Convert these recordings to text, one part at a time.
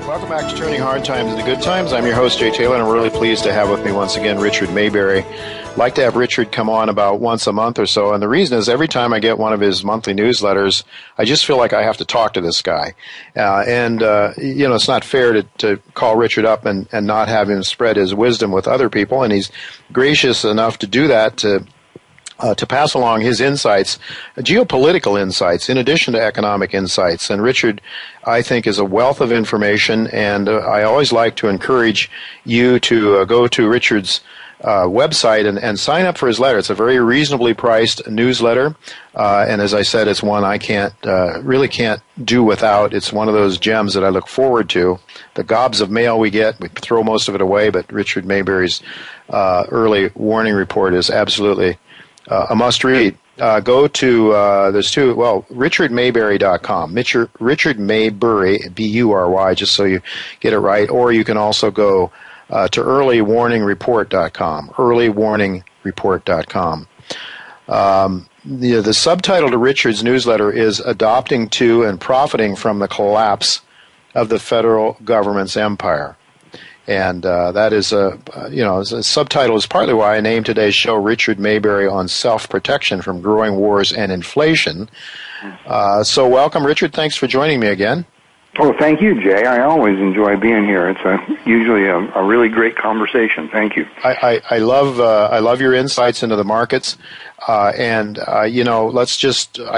Welcome back to Turning Hard Times into Good Times. I'm your host, Jay Taylor, and I'm really pleased to have with me once again Richard Maybury. I'd like to have Richard come on about once a month or so, and the reason is every time I get one of his monthly newsletters, I just feel like I have to talk to this guy. It's not fair to call Richard up and not have him spread his wisdom with other people, and he's gracious enough to do that, to pass along his insights, geopolitical insights, in addition to economic insights. And Richard, I think, is a wealth of information, and I always like to encourage you to go to Richard's website and sign up for his letter. It's a very reasonably priced newsletter, and as I said, it's one I really can't do without. It's one of those gems that I look forward to. The gobs of mail we get, we throw most of it away, but Richard Maybury's early warning report is absolutely a must-read. Go to, richardmaybury.com. Richard Maybury, B-U-R-Y, just so you get it right. Or you can also go to earlywarningreport.com, earlywarningreport.com. The subtitle to Richard's newsletter is Adopting to and Profiting from the Collapse of the Federal Government's Empire. And that is the subtitle is partly why I named today's show Richard Maybury on Self-Protection from Growing Wars and Inflation. So welcome, Richard. Thanks for joining me again. Oh, thank you, Jay. I always enjoy being here. It's usually a really great conversation. Thank you. I love your insights into the markets. I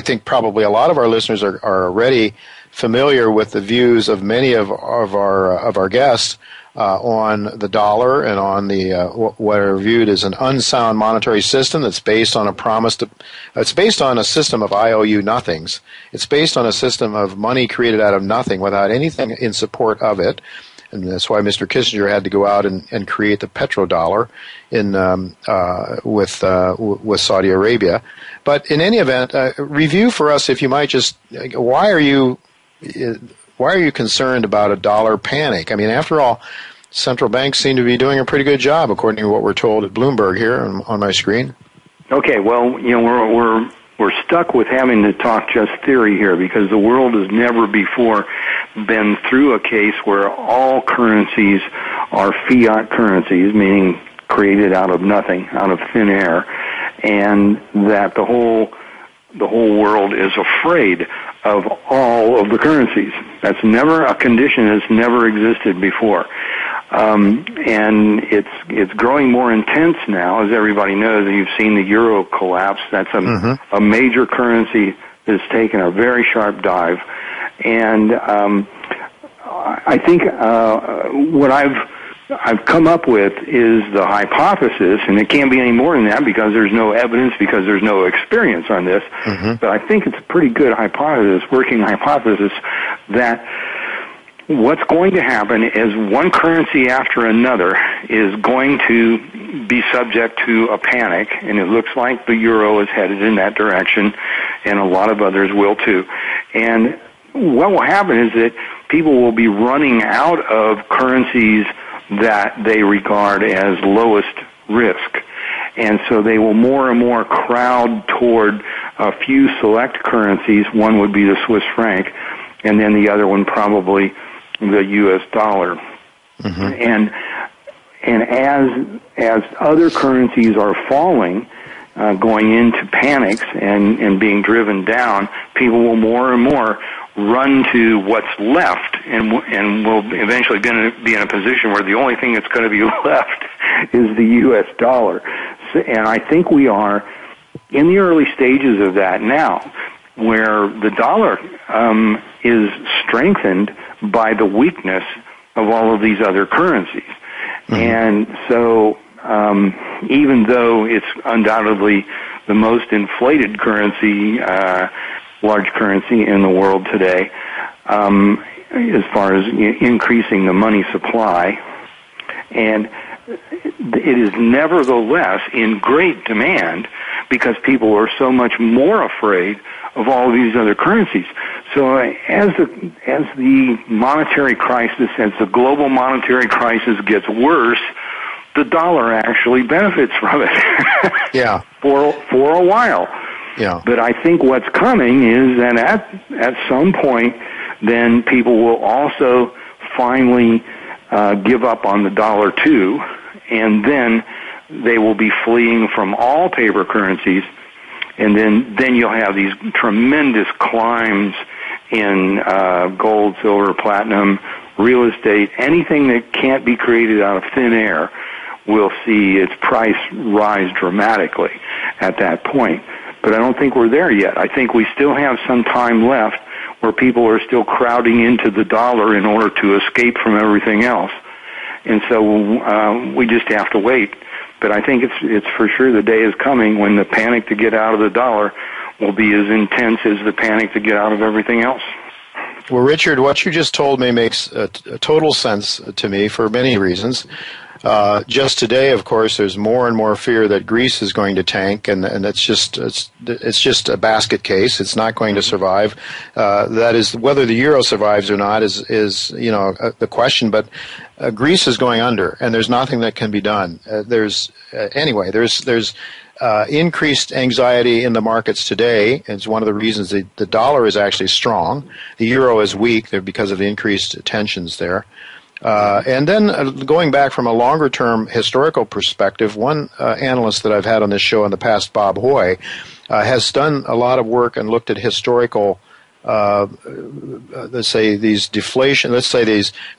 think probably a lot of our listeners are already familiar with the views of many of our guests on the dollar and on the what are viewed as an unsound monetary system that's based on it's based on a system of IOU nothings. It's based on a system of money created out of nothing without anything in support of it. And that's why Mr. Kissinger had to go out and create the petrodollar with Saudi Arabia. But in any event, review for us, if you might, just why are you concerned about a dollar panic? I mean, after all, central banks seem to be doing a pretty good job, according to what we're told at Bloomberg here on my screen. Okay, well, we're stuck with having to talk just theory here because the world has never before been through a case where all currencies are fiat currencies, meaning created out of nothing, out of thin air, and that the whole world is afraid of all of the currencies. That's never a condition that's never existed before. And it's growing more intense now, as everybody knows. You've seen the euro collapse. That's a major currency that's taken a very sharp dive. And I think what I've come up with is the hypothesis, and it can't be any more than that because there's no evidence, because there's no experience on this, but I think it's a pretty good hypothesis, working hypothesis, that what's going to happen is one currency after another is going to be subject to a panic, and it looks like the euro is headed in that direction, and a lot of others will too. And what will happen is that people will be running out of currencies that they regard as lowest risk. And so they will more and more crowd toward a few select currencies. One would be the Swiss franc, and then the other one probably the U.S. dollar. And as other currencies are falling, going into panics and being driven down, people will more and more run to what's left, and will eventually be in a position where the only thing that's going to be left is the U.S. dollar. And I think we are in the early stages of that now, where the dollar is strengthened by the weakness of all of these other currencies. And so even though it's undoubtedly the most inflated currency, large currency in the world today, as far as increasing the money supply, and it is nevertheless in great demand because people are so much more afraid of all these other currencies. So as the monetary crisis, as the global monetary crisis gets worse, the dollar actually benefits from it. Yeah. For a while. Yeah. But I think what's coming is that at some point, then people will also finally give up on the dollar too, and then they will be fleeing from all paper currencies, and then you'll have these tremendous climbs in gold, silver, platinum, real estate, anything that can't be created out of thin air will see its price rise dramatically at that point. But I don't think we're there yet. I think we still have some time left where people are still crowding into the dollar in order to escape from everything else. And so we just have to wait. But I think it's for sure the day is coming when the panic to get out of the dollar will be as intense as the panic to get out of everything else. Well, Richard, what you just told me makes a total sense to me for many reasons. Just today, of course, there's more and more fear that Greece is going to tank, and it's just a basket case. It's not going to survive. That is, whether the euro survives or not is the question. But Greece is going under, and there's nothing that can be done. There's increased anxiety in the markets today. It's one of the reasons the dollar is actually strong. The euro is weak because of the increased tensions there. And then going back from a longer-term historical perspective, one analyst that I've had on this show in the past, Bob Hoy, has done a lot of work and looked at historical, these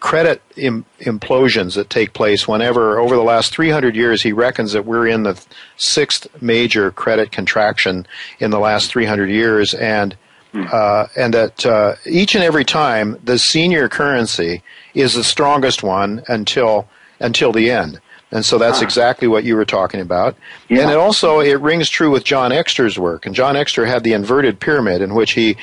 credit implosions that take place whenever, over the last 300 years, he reckons that we're in the sixth major credit contraction in the last 300 years, and that each and every time the senior currency is the strongest one until the end. And so that's exactly what you were talking about. Yeah. And it rings true with John Exter's work. And John Exter had the inverted pyramid, in which the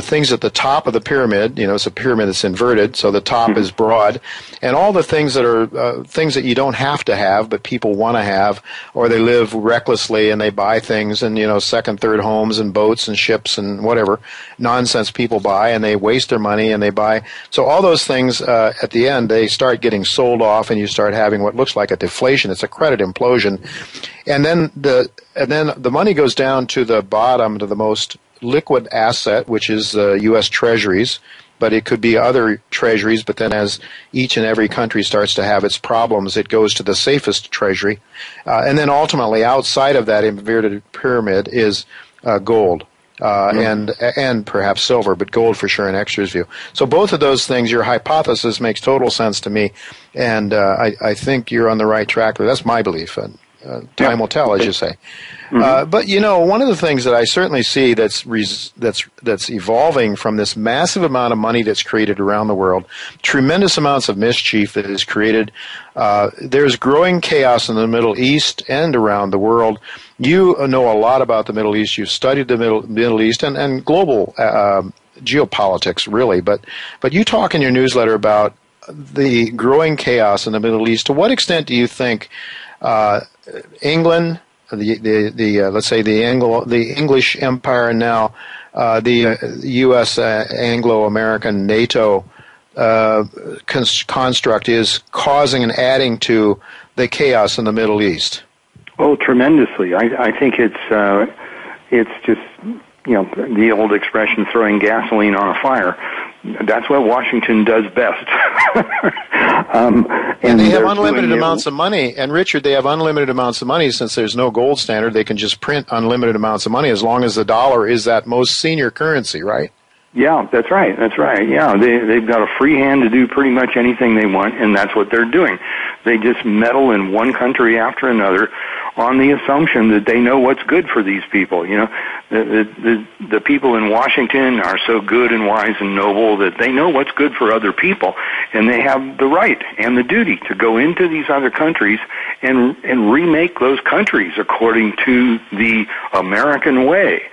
things at the top of the pyramid, it's a pyramid that's inverted, so the top is broad, and all the things that are things that you don't have to have, but people want to have, or they live recklessly and they buy things and, second, third homes and boats and ships and whatever nonsense people buy, and they waste their money and they buy. So all those things, at the end, they start getting sold off, and you start having what looks like a deflation. It's a credit implosion. And then the money goes down to the bottom, to the most liquid asset, which is the U.S. Treasuries, but it could be other treasuries. But then as each and every country starts to have its problems, it goes to the safest treasury. And then ultimately outside of that inverted pyramid is gold. And perhaps silver, but gold for sure in Exter's view. So both of those things, your hypothesis makes total sense to me, and I think you're on the right track. That's my belief. Time will tell, as you say. But one of the things that I certainly see that's evolving from this massive amount of money that's created around the world, tremendous amounts of mischief that is created. There's growing chaos in the Middle East and around the world. You know a lot about the Middle East. You've studied the Middle East and global geopolitics, really. But you talk in your newsletter about the growing chaos in the Middle East. To what extent do you think England, let's say the English Empire, and now the U.S. Anglo-American NATO construct is causing and adding to the chaos in the Middle East? Oh, tremendously. I think it's just, the old expression, throwing gasoline on a fire. That's what Washington does best. And they have unlimited amounts of money. And Richard, they have unlimited amounts of money. Since there's no gold standard, they can just print unlimited amounts of money as long as the dollar is that most senior currency, right? Yeah, that's right. Yeah, they've got a free hand to do pretty much anything they want, and that's what they're doing. They just meddle in one country after another on the assumption that they know what's good for these people. The people in Washington are so good and wise and noble that they know what's good for other people, and they have the right and the duty to go into these other countries and remake those countries according to the American way.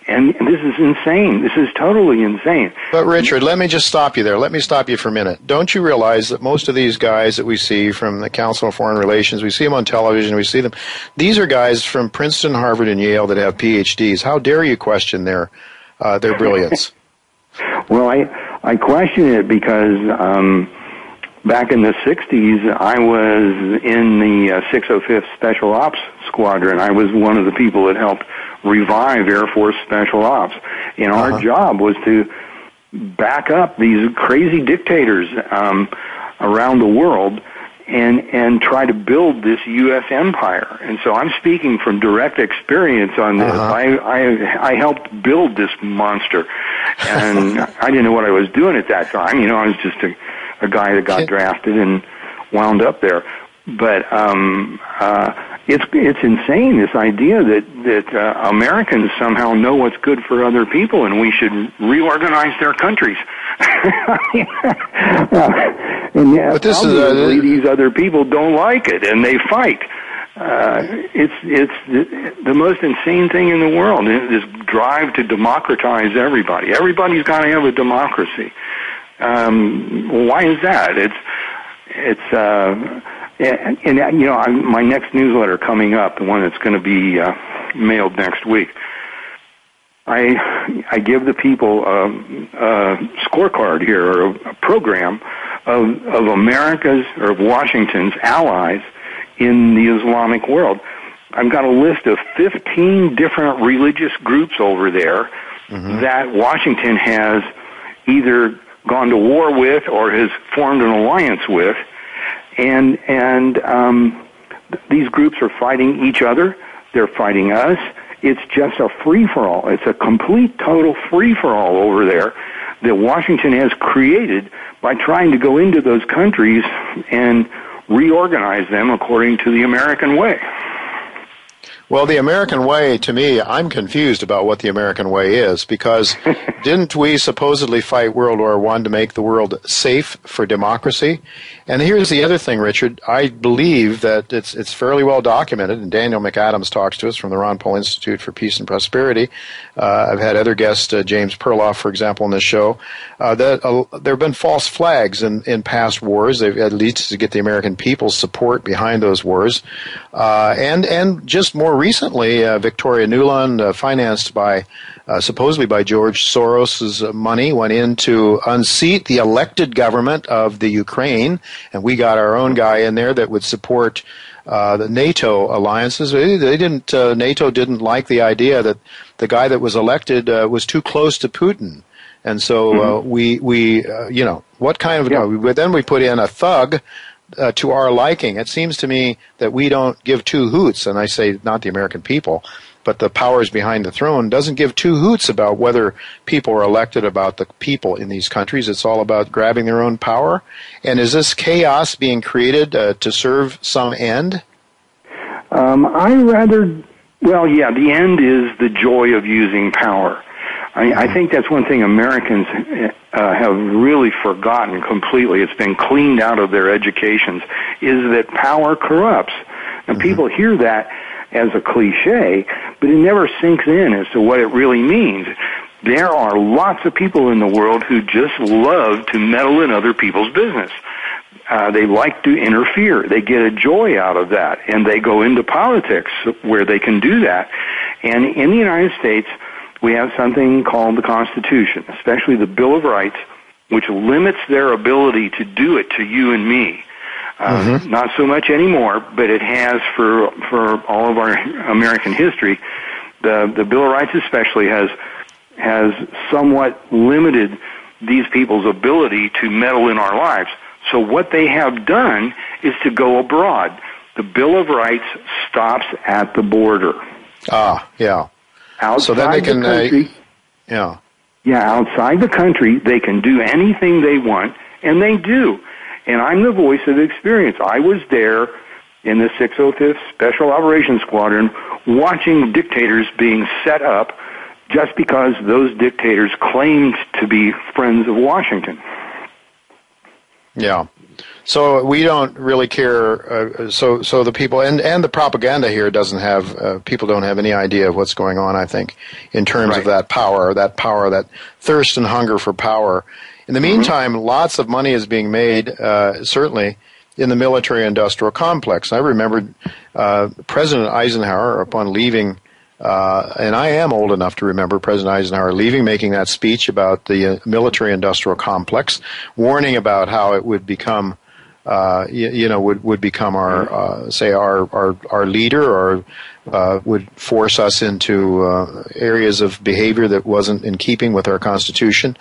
And this is insane. This is totally insane. But Richard, let me just stop you there. Let me stop you for a minute. Don't you realize that most of these guys that we see from the Council on Foreign Relations, we see them on television, we see them, these are guys from Princeton, Harvard, and Yale that have PhDs. How dare you question their brilliance? Well, I question it because back in the 60s, I was in the 605th Special Ops Squadron. I was one of the people that helped revive Air Force Special Ops. And our job was to back up these crazy dictators around the world and try to build this U.S. empire. And so I'm speaking from direct experience on this. I helped build this monster, and I didn't know what I was doing at that time. I was just a guy that got drafted and wound up there. But it's insane, this idea that Americans somehow know what's good for other people, and we should reorganize their countries. And yet, but this obviously, these other people don't like it, and they fight. It's the most insane thing in the world. This drive to democratize everybody. Everybody's got to have a democracy. Why is that? My next newsletter coming up, the one that's going to be mailed next week, I give the people a scorecard here, or a program of America's, or of Washington's allies in the Islamic world. I've got a list of 15 different religious groups over there that Washington has either gone to war with or has formed an alliance with. And these groups are fighting each other. They're fighting us. It's just a free-for-all. It's a complete, total free-for-all over there that Washington has created by trying to go into those countries and reorganize them according to the American way. Well, the American way, to me, I'm confused about what the American way is, because didn't we supposedly fight World War I to make the world safe for democracy? And here's the other thing, Richard. I believe that it's fairly well documented, and Daniel McAdams talks to us from the Ron Paul Institute for Peace and Prosperity. I've had other guests, James Perloff, for example, on this show, that there have been false flags in past wars. They've at least to get the American people's support behind those wars. And just more recently, Victoria Nuland, financed by supposedly by George Soros's money, went in to unseat the elected government of the Ukraine, and we got our own guy in there that would support the NATO alliances. They didn't. NATO didn't like the idea that the guy that was elected was too close to Putin, and so what kind of then we put in a thug. To our liking. It seems to me that we don't give two hoots, and I say not the American people, but the powers behind the throne doesn't give two hoots about whether people are elected, about the people in these countries. It's all about grabbing their own power. And is this chaos being created to serve some end? The end is the joy of using power. I think that's one thing Americans have really forgotten completely. It's been cleaned out of their educations, is that power corrupts. And people hear that as a cliche, but it never sinks in as to what it really means. There are lots of people in the world who just love to meddle in other people's business. They like to interfere. They get a joy out of that, and they go into politics where they can do that. And in the United States, we have something called the Constitution, especially the Bill of Rights, which limits their ability to do it to you and me. Not so much anymore, but it has for all of our American history. The Bill of Rights especially has somewhat limited these people's ability to meddle in our lives. So what they have done is to go abroad. The Bill of Rights stops at the border. Outside so then they can, the country, outside the country, they can do anything they want, and they do. And I'm the voice of experience. I was there in the 605th Special Operations Squadron watching dictators being set up just because those dictators claimed to be friends of Washington. Yeah. So we don't really care. So the people and the propaganda here doesn't have people don't have any idea of what's going on. I think in terms of that power, that thirst and hunger for power. In the meantime, lots of money is being made, certainly in the military-industrial complex. I remember President Eisenhower, upon leaving, and I am old enough to remember President Eisenhower leaving, making that speech about the military-industrial complex, warning about how it would become would become our leader, or would force us into areas of behavior that wasn't in keeping with our Constitution.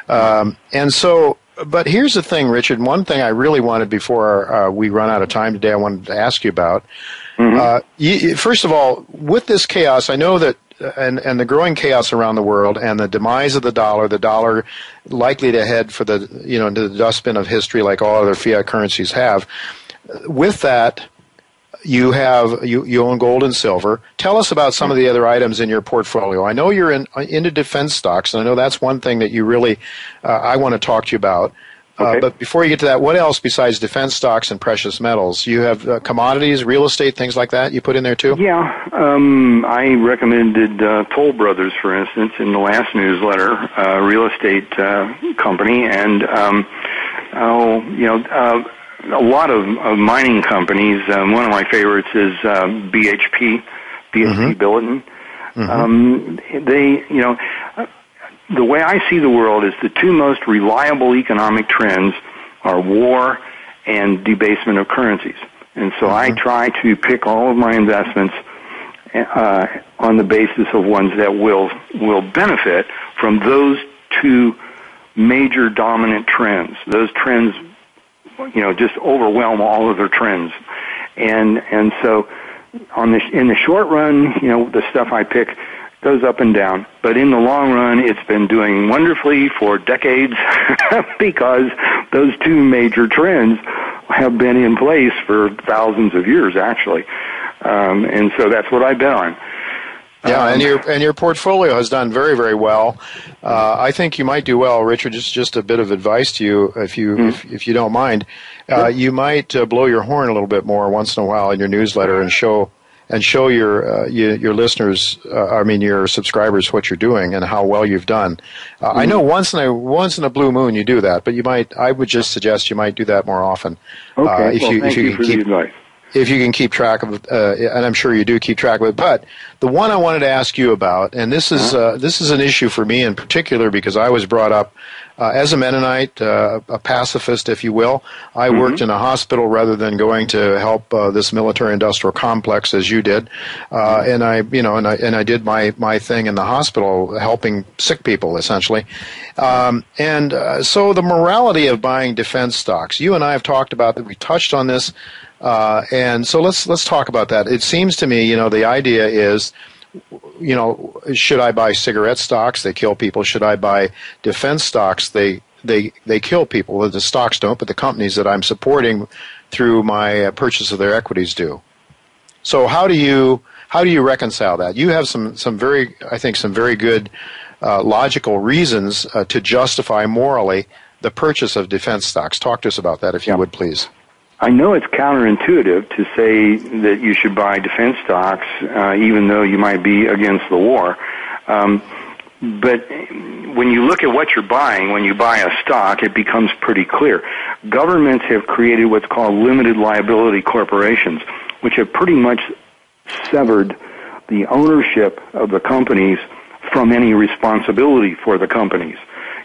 And so, but here's the thing, Richard. One thing I really wanted before we run out of time today, I wanted to ask you about. First of all, with this chaos, I know that, and the growing chaos around the world, and the demise of the dollar likely to head for the into the dustbin of history like all other fiat currencies have. With that, you own gold and silver. Tell us about some of the other items in your portfolio. I know you're into defense stocks, and I know that's one thing that you really I want to talk to you about. Okay. But before you get to that, what else besides defense stocks and precious metals? You have commodities, real estate, things like that you put in there too? Yeah. I recommended Toll Brothers, for instance, in the last newsletter, a real estate company, and a lot of mining companies. One of my favorites is BHP Billiton. The way I see the world is the two most reliable economic trends are war and debasement of currencies. And so I try to pick all of my investments on the basis of ones that will benefit from those two major dominant trends. Those trends, just overwhelm all other trends. And so in the short run, the stuff I pick goes up and down. But in the long run, it's been doing wonderfully for decades because those two major trends have been in place for thousands of years, actually. And so that's what I bet on. Yeah, and your portfolio has done very, very well. I think you might do well, Richard. Just a bit of advice to you, if you don't mind. Sure. You might blow your horn a little bit more once in a while in your newsletter and show your listeners, your subscribers, what you're doing and how well you've done. I know once in a blue moon you do that, but I would just suggest you might do that more often. Okay. Thank you for the advice. If you can keep track of, and I'm sure you do keep track of it. But the one I wanted to ask you about, and this is an issue for me in particular because I was brought up as a Mennonite, a pacifist, if you will. I worked in a hospital rather than going to help this military-industrial complex as you did, and I did my thing in the hospital, helping sick people essentially. So the morality of buying defense stocks. You and I have talked about that. We touched on this. And so let's talk about that. It seems to me, the idea is, should I buy cigarette stocks? They kill people. Should I buy defense stocks? They kill people. The stocks don't, but the companies that I'm supporting through my purchase of their equities do. So how do you reconcile that? You have some very good logical reasons to justify morally the purchase of defense stocks. Talk to us about that, if you would, please. I know it's counterintuitive to say that you should buy defense stocks, even though you might be against the war. But when you look at what you're buying, when you buy a stock, it becomes pretty clear. Governments have created what's called limited liability corporations, which have pretty much severed the ownership of the companies from any responsibility for the companies.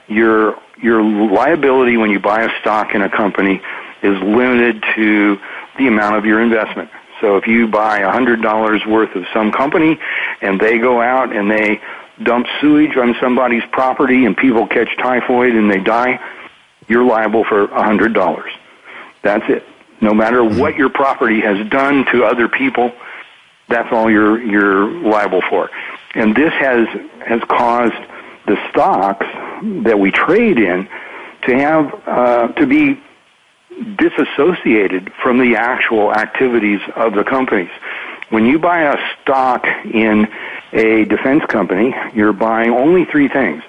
Your liability when you buy a stock in a company is limited to the amount of your investment. So if you buy $100 worth of some company and they go out and they dump sewage on somebody's property and people catch typhoid and they die, you're liable for $100. That's it. No matter what your property has done to other people, that's all you're liable for. And this has caused the stocks that we trade in to have to be disassociated from the actual activities of the companies. When you buy a stock in a defense company, you're buying only three things.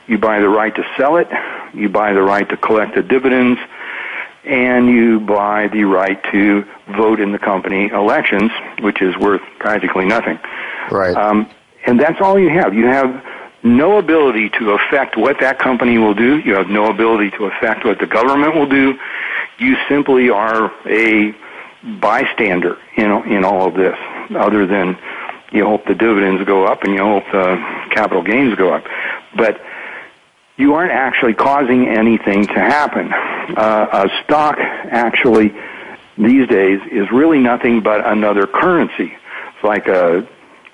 You buy the right to sell it, you buy the right to collect the dividends, and you buy the right to vote in the company elections, which is worth practically nothing. Right. And that's all you have. You have no ability to affect what that company will do. You have no ability to affect what the government will do. You simply are a bystander in all of this, other than you hope the dividends go up and you hope the capital gains go up. But you aren't actually causing anything to happen. A stock actually these days is really nothing but another currency. It's like a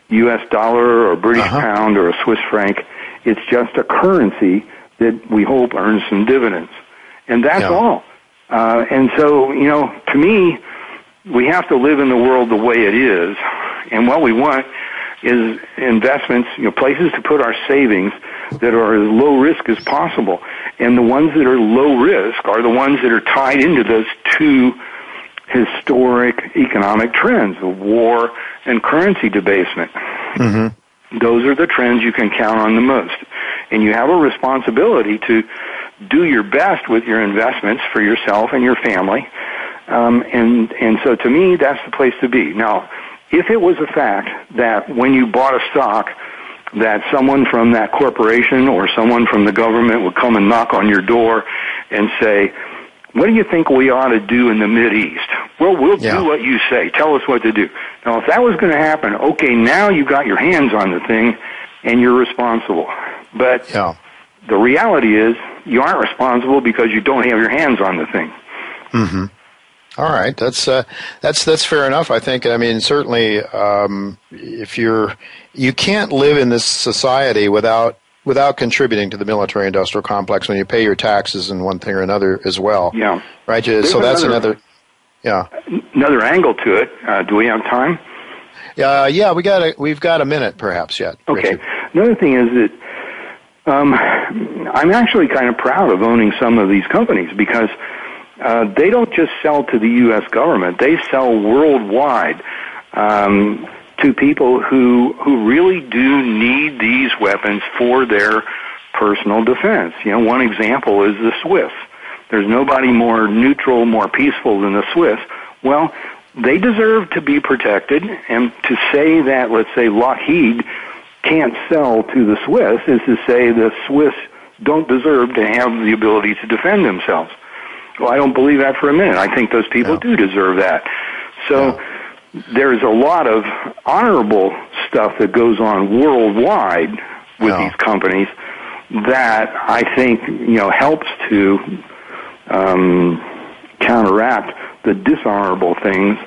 U.S. dollar or British pound or a Swiss franc. It's just a currency that we hope earns some dividends. And that's all. And so, to me, we have to live in the world the way it is. And what we want is investments, places to put our savings that are as low risk as possible. And the ones that are low risk are the ones that are tied into those two historic economic trends of war and currency debasement. Mm-hmm. Those are the trends you can count on the most. And you have a responsibility to do your best with your investments for yourself and your family. And so to me, that's the place to be. Now, if it was a fact that when you bought a stock that someone from that corporation or someone from the government would come and knock on your door and say, what do you think we ought to do in the Mideast? Well, we'll do what you say. Tell us what to do. Now, if that was going to happen, okay, now you've got your hands on the thing and you're responsible. But the reality is you aren't responsible because you don't have your hands on the thing. Mm-hmm. All right, that's fair enough. I think. I mean, certainly, if you can't live in this society without contributing to the military-industrial complex when you pay your taxes and one thing or another as well. Yeah. Right. So that's another. Yeah. Another angle to it. Do we have time? Yeah. We've got a minute, perhaps yet. Okay. Richard. Another thing is that I'm actually kind of proud of owning some of these companies because. They don't just sell to the U.S. government. They sell worldwide to people who really do need these weapons for their personal defense. One example is the Swiss. There's nobody more neutral, more peaceful than the Swiss. Well, they deserve to be protected, and to say that, let's say, Lockheed can't sell to the Swiss is to say the Swiss don't deserve to have the ability to defend themselves. Well, I don't believe that for a minute. I think those people do deserve that. So there's a lot of honorable stuff that goes on worldwide with these companies that I think, helps to counteract the dishonorable things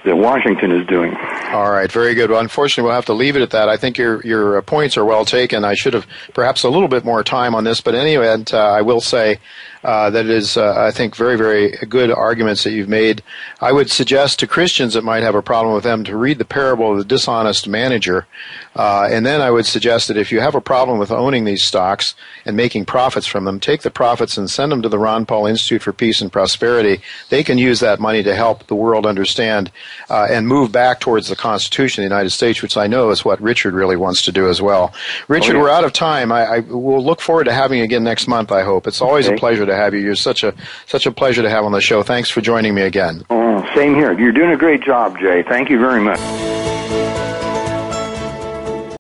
that Washington is doing. All right, very good. Well, unfortunately, we'll have to leave it at that. I think your points are well taken. I should have perhaps a little bit more time on this, but anyway, I will say that it is, I think, very, very good arguments that you've made. I would suggest to Christians that might have a problem with them to read the parable of the dishonest manager, and then I would suggest that if you have a problem with owning these stocks and making profits from them, take the profits and send them to the Ron Paul Institute for Peace and Prosperity. They can use that money to help the world understand and move back towards the Constitution of the United States, which I know is what Richard really wants to do as well. Richard, we're out of time. I will look forward to having you again next month, I hope. It's always a pleasure to have you. You're such a pleasure to have on the show. Thanks for joining me again. Same here. You're doing a great job, Jay. Thank you very much.